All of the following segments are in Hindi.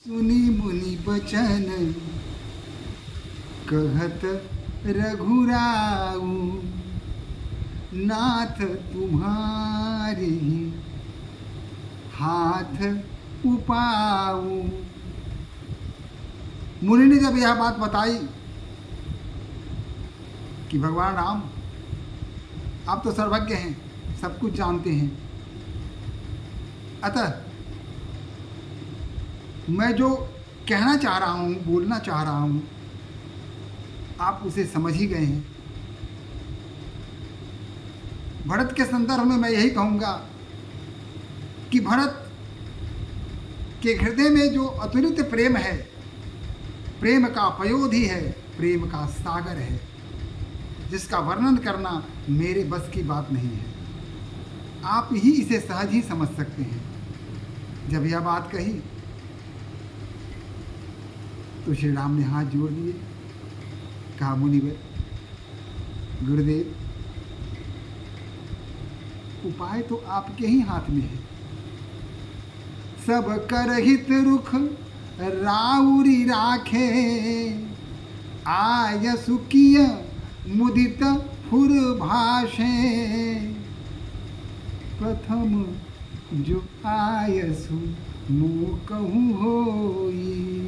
सुनी मुनि बचन कहत रघुराऊ, नाथ तुम्हारी हाथ उपाऊ। मुनि ने जब यह बात बताई कि भगवान राम आप तो सर्वज्ञ हैं, सब कुछ जानते हैं, अतः मैं जो कहना चाह रहा हूँ, बोलना चाह रहा हूँ, आप उसे समझ ही गए हैं। भरत के संदर्भ में मैं यही कहूँगा कि भरत के हृदय में जो अतुलित प्रेम है, प्रेम का पयोधि है, प्रेम का सागर है, जिसका वर्णन करना मेरे बस की बात नहीं है। आप ही इसे सहज ही समझ सकते हैं। जब यह बात कही तो श्री राम ने हाथ जोड़ दिए, कहा मुनिवर गुरुदेव, उपाय तो आपके ही हाथ में है। सब करहित रुख राउरी राखे, आयसु किय मुदित फुर भाषे। प्रथम जो आयसु मूकहु होई,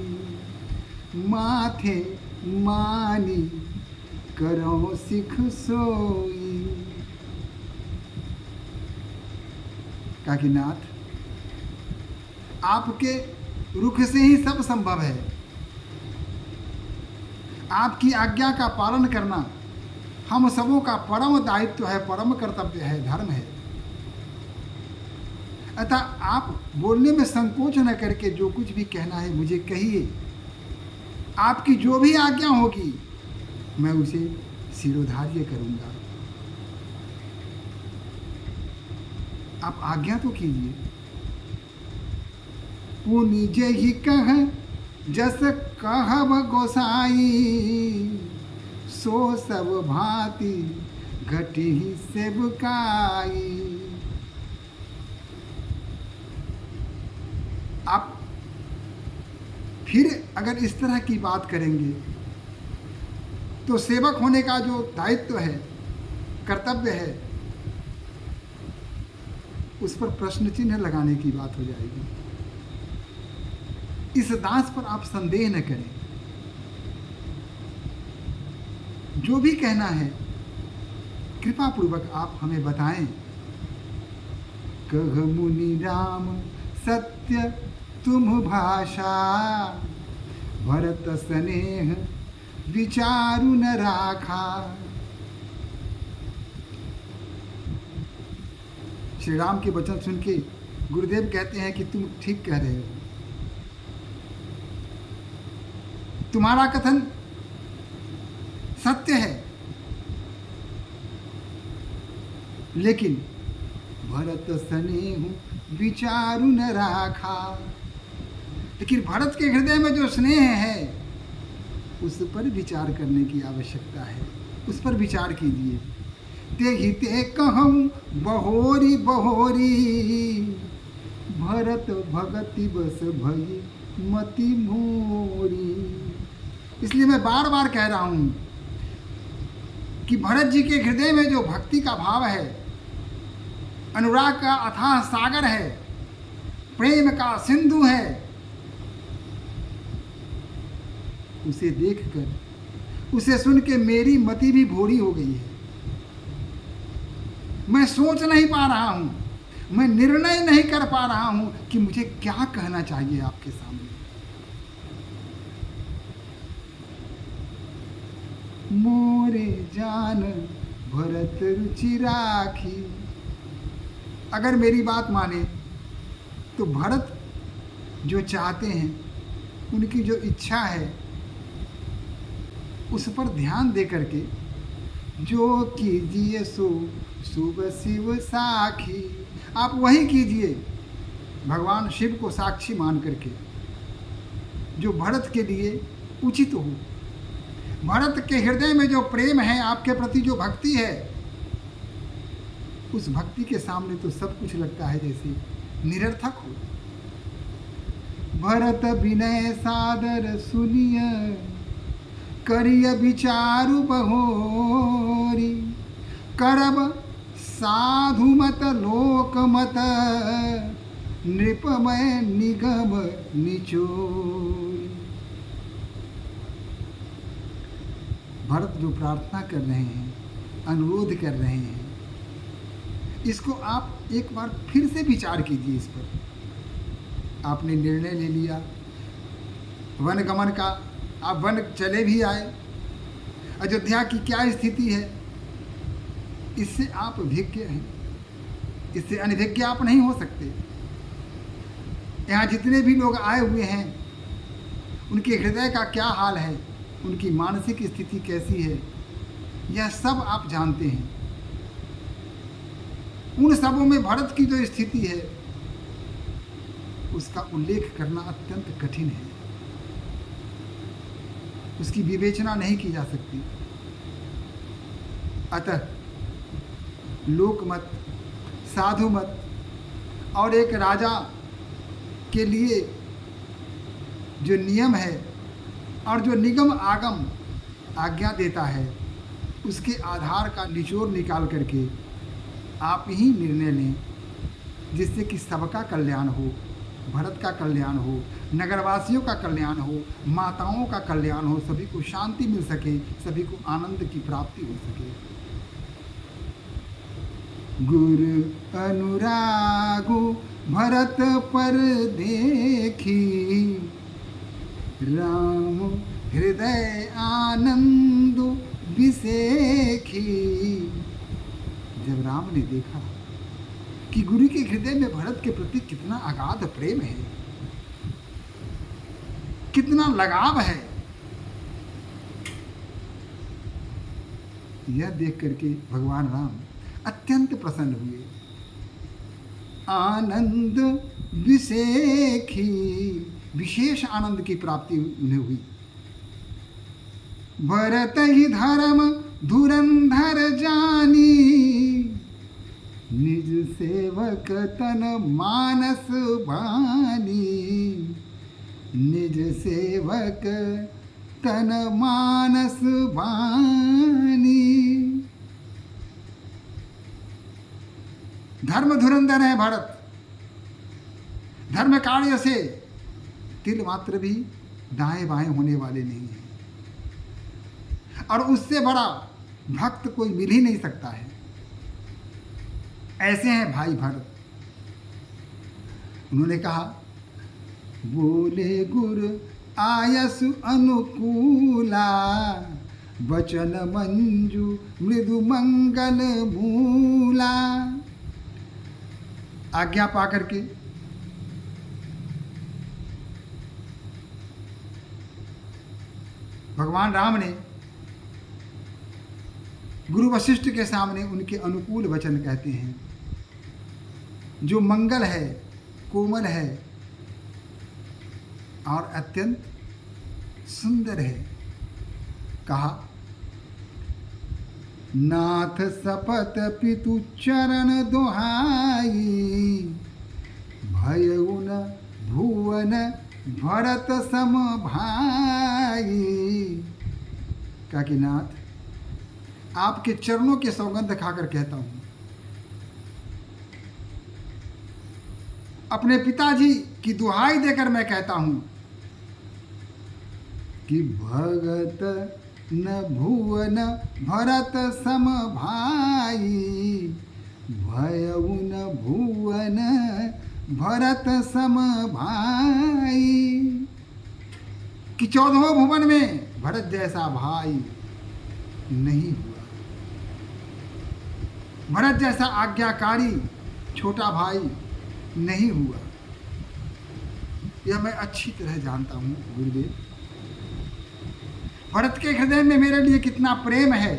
माथे मानी करो सिख सोई। काकीनाथ, आपके रुख से ही सब संभव है। आपकी आज्ञा का पालन करना हम सबों का परम दायित्व है, परम कर्तव्य है, धर्म है। अतः आप बोलने में संकोच न करके जो कुछ भी कहना है मुझे कहिए। आपकी जो भी आज्ञा होगी मैं उसे शिरोधार्य करूंगा। आप आज्ञा तो कीजिए। पुनि जहि कह जस कहब गोसाई, सो सब भांति घटी सेवकाई। आप फिर अगर इस तरह की बात करेंगे तो सेवक होने का जो दायित्व है, कर्तव्य है, उस पर प्रश्न चिन्ह लगाने की बात हो जाएगी। इस दास पर आप संदेह न करें। जो भी कहना है कृपा पूर्वक आप हमें बताएं। कह मुनि राम सत्य तुम भाषा, भरत स्नेह विचारु न राखा। श्री राम के वचन सुन के गुरुदेव कहते हैं कि तुम ठीक कह रहे हो, तुम्हारा कथन सत्य है, लेकिन भरत स्नेह विचारु न राखा। लेकिन भरत के हृदय में जो स्नेह है उस पर विचार करने की आवश्यकता है। उस पर विचार कीजिए। ते ही ते कहूँ बहोरी बहोरी, भरत भगति बस भई मति मोरी। इसलिए मैं बार बार कह रहा हूँ कि भरत जी के हृदय में जो भक्ति का भाव है, अनुराग का अथाह सागर है, प्रेम का सिंधु है, उसे देखकर, उसे सुन के मेरी मति भी भोरी हो गई है। मैं सोच नहीं पा रहा हूं, मैं निर्णय नहीं कर पा रहा हूं कि मुझे क्या कहना चाहिए आपके सामने। मोरे जान भरत रुचि राखी। अगर मेरी बात माने तो भरत जो चाहते हैं, उनकी जो इच्छा है, उस पर ध्यान दे करके जो कीजिए सो शुभ शिव साखी। आप वही कीजिए, भगवान शिव को साक्षी मान करके, जो भरत के लिए उचित हो। भरत के हृदय में जो प्रेम है, आपके प्रति जो भक्ति है, उस भक्ति के सामने तो सब कुछ लगता है जैसे निरर्थक हो। भरत विनय सादर सुनिय, करिय विचारु बहोरी, करब साधु मत लोक मत, नृपमय निगम निचोरी। भरत जो प्रार्थना कर रहे हैं, अनुरोध कर रहे हैं, इसको आप एक बार फिर से विचार कीजिए। इस पर आपने निर्णय ले लिया वन गमन का, आप वन चले भी आए, अयोध्या की क्या स्थिति है, इससे आप विज्ञ हैं, इससे अनभिज्ञ आप नहीं हो सकते। यहाँ जितने भी लोग आए हुए हैं, उनके हृदय का क्या हाल है, उनकी मानसिक स्थिति कैसी है, यह सब आप जानते हैं। उन सबों में भरत की जो स्थिति है, उसका उल्लेख करना अत्यंत कठिन है, उसकी विवेचना नहीं की जा सकती। अतः लोकमत, साधु मत और एक राजा के लिए जो नियम है और जो निगम आगम आज्ञा देता है, उसके आधार का निचोड़ निकाल करके आप ही निर्णय लें, जिससे कि सबका कल्याण हो, भरत का कल्याण हो, नगरवासियों का कल्याण हो, माताओं का कल्याण हो, सभी को शांति मिल सके, सभी को आनंद की प्राप्ति हो सके। गुरु अनुरागु भरत पर देखी, राम हृदय आनंद विसेखी। जब राम ने देखा कि गुरु के हृदय में भरत के प्रति कितना अगाध प्रेम है, कितना लगाव है, यह देख करके भगवान राम अत्यंत प्रसन्न हुए। आनंद विसेखी, विशेष आनंद की प्राप्ति उन्हें हुई। भरत ही धर्म धुरंधर जानी, निज सेवक तन मानस बानी, निज सेवक तन मानस बानी। धर्म धुरंधर है भरत, धर्म कार्य से तिल मात्र भी दाएं बाएं होने वाले नहीं हैं, और उससे बड़ा भक्त कोई मिल ही नहीं सकता है। ऐसे हैं भाई भरत। उन्होंने कहा, बोले गुरु आयसु अनुकूला, वचन मंजू मृदु मंगल मूला। आज्ञा पा करके भगवान राम ने गुरु वशिष्ठ के सामने उनके अनुकूल वचन कहते हैं, जो मंगल है, कोमल है और अत्यंत सुंदर है। कहा, नाथ सपत पितु चरण दोहाई, भयउन भुवन भरत सम भाई। कहा कि नाथ, आपके चरणों के सौगंध खाकर कहता हूं, अपने पिताजी की दुहाई देकर मैं कहता हूं कि भगत न भुवन भरत सम भाई, भयउन भुवन भरत सम भाई। कि 14वें भुवन में भरत जैसा भाई नहीं हुआ, भरत जैसा आज्ञाकारी छोटा भाई नहीं हुआ। यह मैं अच्छी तरह जानता हूं गुरुदेव। भरत के हृदय में मेरे लिए कितना प्रेम है,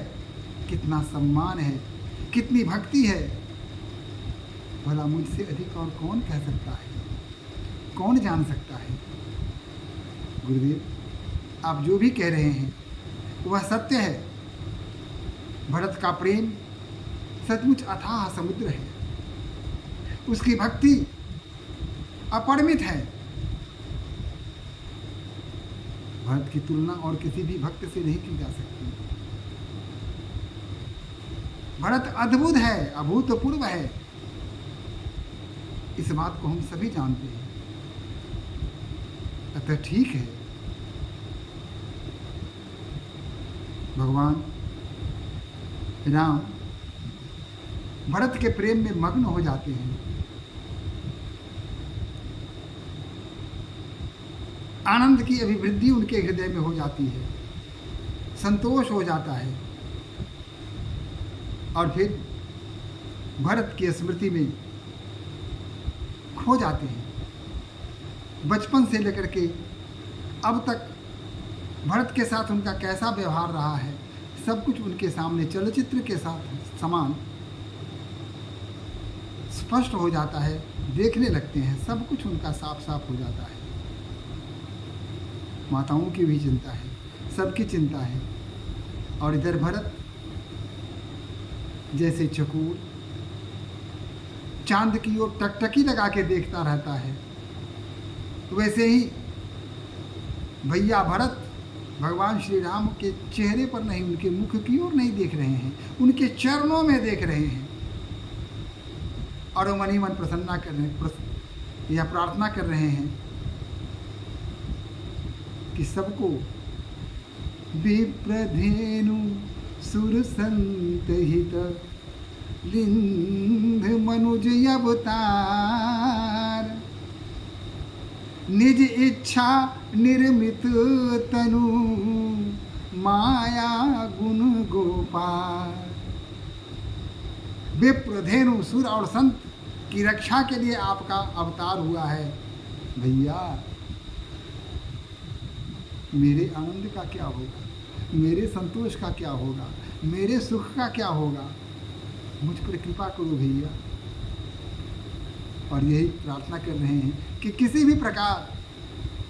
कितना सम्मान है, कितनी भक्ति है, भला मुझसे अधिक और कौन कह सकता है, कौन जान सकता है। गुरुदेव, आप जो भी कह रहे हैं वह सत्य है। भरत का प्रेम सचमुच अथाह समुद्र है, उसकी भक्ति अपरिमित है। भरत की तुलना और किसी भी भक्त से नहीं की जा सकती। भरत अद्भुत है, अभूतपूर्व है, इस बात को हम सभी जानते हैं। अतः ठीक है, भगवान राम भरत के प्रेम में मग्न हो जाते हैं। आनंद की अभिवृद्धि उनके हृदय में हो जाती है, संतोष हो जाता है, और फिर भरत की स्मृति में खो जाते हैं। बचपन से लेकर के अब तक भरत के साथ उनका कैसा व्यवहार रहा है, सब कुछ उनके सामने चलचित्र के साथ समान स्पष्ट हो जाता है, देखने लगते हैं, सब कुछ उनका साफ साफ हो जाता है। माताओं की भी चिंता है, सबकी चिंता है, और इधर भरत जैसे चकोर चांद की ओर टकटकी लगा के देखता रहता है, वैसे ही भैया भरत भगवान श्री राम के चेहरे पर नहीं, उनके मुख की ओर नहीं देख रहे हैं, उनके चरणों में देख रहे हैं, और वो मन ही मन प्रसन्ना कर रहे या प्रार्थना कर रहे हैं कि सबको विप्रधेनु सुरसंत हित लिंध मनुज अवतार निज इच्छा निर्मित तनु माया गुण गोपाल। विप्रधेनु सुर और संत की रक्षा के लिए आपका अवतार हुआ है। भैया मेरे आनंद का क्या होगा, मेरे संतोष का क्या होगा, मेरे सुख का क्या होगा, मुझ पर कृपा करो भैया। और यही प्रार्थना कर रहे हैं कि किसी भी प्रकार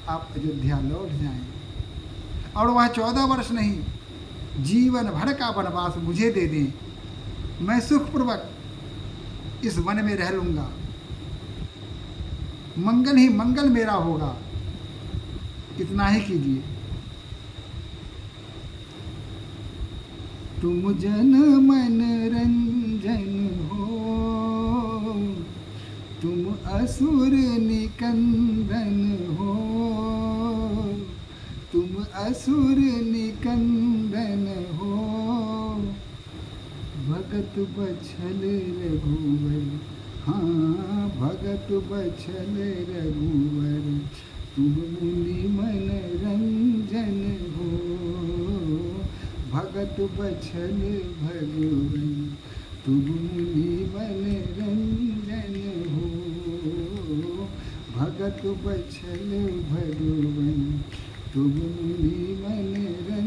आप अयोध्या लौट जाएं, और वह 14 वर्ष नहीं, जीवन भर का वनवास मुझे दे दें, मैं सुखपूर्वक इस वन में रह लूँगा, मंगल ही मंगल मेरा होगा, इतना ही कीजिए। तुम जन मन रंजन हो, तुम असुर निकंदन हो, तुम असुर निकंदन हो, भगत बछल रघुवर, हाँ भगत बछल रघुवर, तुम मुनि मन रंजन हो, भगत बछल भगवन, तुम मुनि मन रंजन हो, भगत बछल भगवन, तुम मुनि मन रंजन।